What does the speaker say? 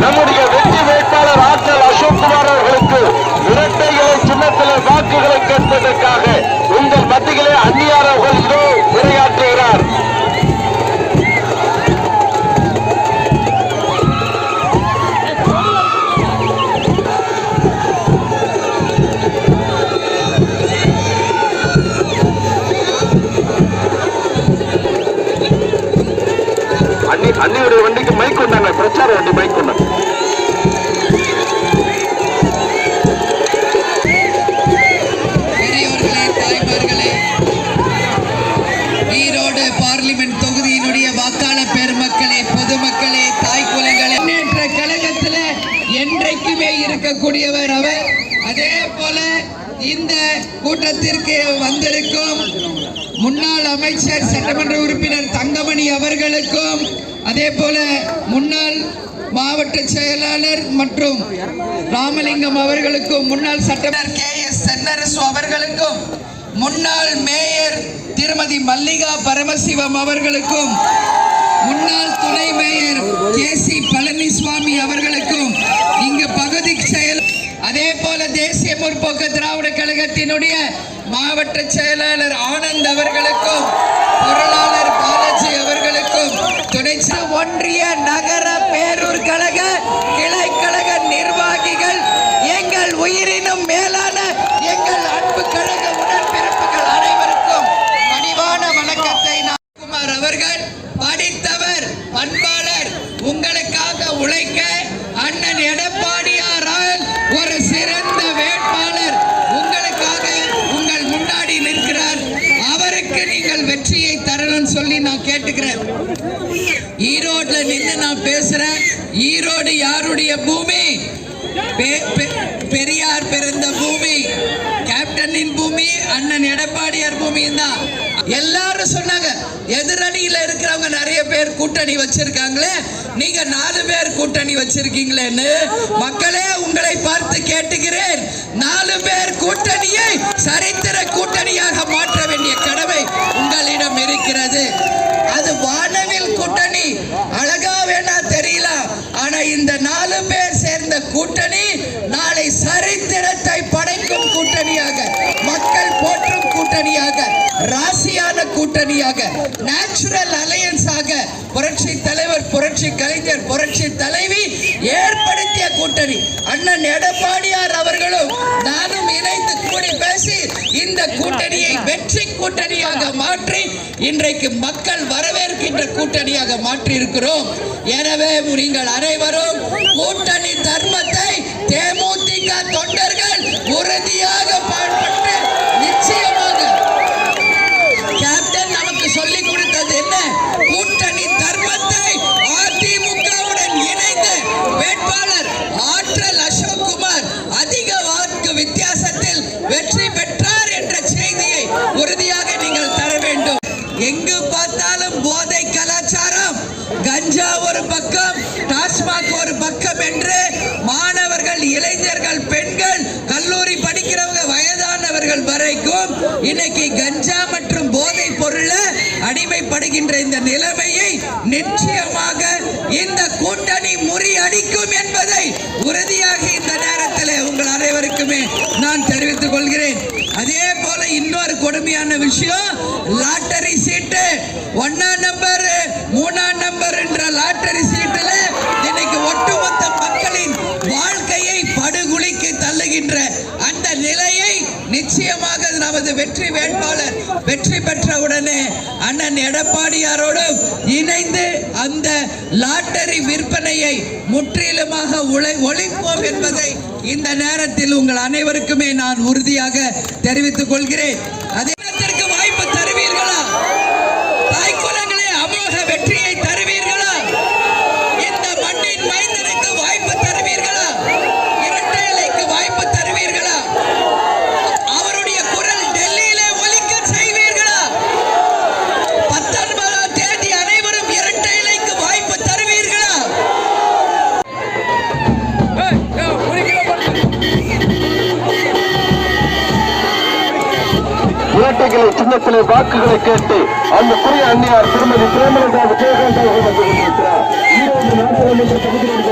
நம்முடைய வெற்றி வேட்பாளர் ஆற்றல் அசோக் குமார் அவர்களுக்கு இரட்டைகளை சின்னத்திலே வாக்குகளை கேட்பதற்காக உங்கள் மத்தியிலே அந்நியார் அவர்கள் இதோ உரையாற்றுகிறார். அன்னியுடைய வண்டிக்கு மைக் கொண்டாங்க, பிரச்சார வண்டி மைக் கொண்டாங்க. பெரியோர்களே, தாய்மார்களே, ஈரோடு பார்லிமெண்ட் தொகுதியினுடைய வாக்காளர் பெருமக்களே, பொதுமக்களே, தாய் குலங்களே, முன்னேற்ற கழகத்தில் என்றைக்குமே இருக்கக்கூடியவர் அவர். அதே போல இந்த கூட்டத்திற்கு வந்திருக்கும் முன்னாள் அமைச்சர் சட்டமன்ற உறுப்பினர் தங்கமணி அவர்களுக்கும், அதே போல முன்னாள் மாவட்ட செயலாளர் மற்றும் ராமலிங்கம் அவர்களுக்கும், முன்னாள் சட்டமன்ற KS தென்னரசு அவர்களுக்கும், முன்னாள் மேயர் திருமதி மல்லிகா பரமசிவம் அவர்களுக்கும், முன்னாள் துணை மேயர் KC பழனிசாமி அவர்களுக்கும், இங்கு பகுதி செயல், அதே போல தேசிய முற்போக்கு திராவிட கழகத்தினுடைய மாவட்ட செயலாளர் ஆனந்த் அவர்களுக்கும், பொருளாளர் பாலாஜி அவர்களுக்கும், துணை ஒன்றிய நகர பேரூர் கழக கிளை கழக நிர்வாகிகள், எங்கள் உயிரினும் மேலான எங்கள் அன்பு கழக உடன்பிறப்புகள் அனைவருக்கும் பணிவான வணக்கத்தை குமார் அவர்கள் படித்தவர், பண்பாளர், உங்களுக்காக உழைக்க அண்ணன் எடப்பாடியாரால் ஒரு சிறந்த வேட்பாளர் உங்களுக்காக உங்கள் முன்னாடி நிற்கிறார். அவருக்கு நீங்கள் வெற்றியை தரணும்னு சொல்லி நான் கேட்டுக்கிறேன். ஈரோட்ல நின்று நான் பேசுறேன். ஈரோடு யாருடைய பூமி? பெரியார் பிறந்த பூமி, கேப்டனின் பூமி, அண்ணன் எடப்பாடியார் பூமி தான். எல்லாரும் சொன்னாங்க, எதிரணியில இருக்கிறவங்க நிறைய பேர் கூட்டணி வச்சிருக்காங்களே, நீங்க 4 பேர் கூட்டணி வச்சிருக்கீங்களேன்னு. மக்களே, உங்களை பார்த்து கேட்டுகிறேன், 4 பேர் கூட்டணியை சரித்திர கூட்டணியாக மாற்ற வேண்டிய கடமை உங்களிடம் இருக்கிறது. அது வானவில் கூட்டணி அழகா வேணா தெரியல, ஆனா இந்த 4 பேர் சேர்ந்த கூட்டணி நாளை சரித்திரத்தை படைக்கும் கூட்டணியாக, மக்கள் போற்றும் கூட்டணியாக, ராசியான கூட்டணியாக, நேச்சுரல் அலையன்ஸாக புரட்சி தலைவர், புரட்சி கலைஞர், புரட்சி தலைவி ஏற்படுத்திய கூட்டணி. அண்ணன் எடப்பாடியார் அவர்களும் நானும் இணைந்து கூடி பேசி இந்த கூட்டணியை வெற்றி கூட்டணியாக மாற்றி இன்றைக்கு மக்கள் வரவேற்கின்ற கூட்டணியாக மாற்றி இருக்கிறோம். எனவே நீங்கள் அனைவரும் கூட்டணி தர்மத்தை தேமுதிக தொண்டர்கள் உறுதியாக பாடுபட்டு, நிச்சயமாக கேப்டன் நமக்கு சொல்லிக் கொடுத்தது என்ன? கூட்டணி தர்மத்தை அதிமுகவுடன் இணைந்து வேட்பாளர் ஆற்றல் அசோக் குமார் அதிக வாக்கு வித்தியாசத்தில் வெற்றி பெற்றார் என்ற செய்தியை உறுதியாக நீங்கள் தர வேண்டும். எங்கு பார்த்தாலும் போதை கலாச்சாரம், கஞ்சா ஒரு பக்கம், டாஸ்மாக் ஒரு பக்கம் என்று இன்னைக்கு கஞ்சா மற்றும் போதை பொருள அடிமைப்படுகின்ற இந்த நிலைமையை நிச்சயமாக இந்த கூட்டணி முறியடிக்கும் என்பதை உறுதியாக இந்த நேரத்தில் உங்கள் அனைவருக்குமே நான் தெரிவித்துக் கொள்கிறேன். அதே போல இன்னொரு கொடுமையான விஷயம், லாட்டரி சீட்டு 1ஆம் நம்பர் 3ஆம் நம்பர் என்ற லாட்டரி சீட்டுல இன்னைக்கு ஒட்டுமொத்த மக்களின் வாழ்க்கையை படுகொலிக்கு தள்ளுகின்ற அந்த நிலையை நிச்சயமாக நமது வெற்றி வேட்பாளர் வெற்றி பெற்றவுடனே அண்ணன் எடப்பாடியாரோடு இணைந்து அந்த லாட்டரி விற்பனையை முற்றிலுமாக ஒழிப்போம் என்பதை இந்த நேரத்தில் உங்கள் அனைவருக்குமே நான் உறுதியாக தெரிவித்துக் கொள்கிறேன். அதே வாய்ப்பு தருவீர்களா? தாய்க்குலங்களே அமோக வெற்றியை தருவீர்களா? இந்த மண்ணின் மைந்தனுக்கு வாய்ப்பு தருவீர்களா? இரட்டை இலைக்கு வாய்ப்பு தருவீர்களா? அவருடைய குரல் டெல்லியிலே ஒலிக்க செய்வீர்களா? 19ஆம் தேதி அனைவரும் இரட்டை இலைக்கு வாய்ப்பு தருவீர்களா? இரட்டைகளை சின்னத்திலே வாக்குகளை கேட்டு அந்த புதிய அந்நியார் திருமதி பிரேமலதா விஜயகாந்த் அவர்கள் வந்து கொண்டிருக்கிறார். ஈரோடு நாடாளுமன்ற தொகுதியில்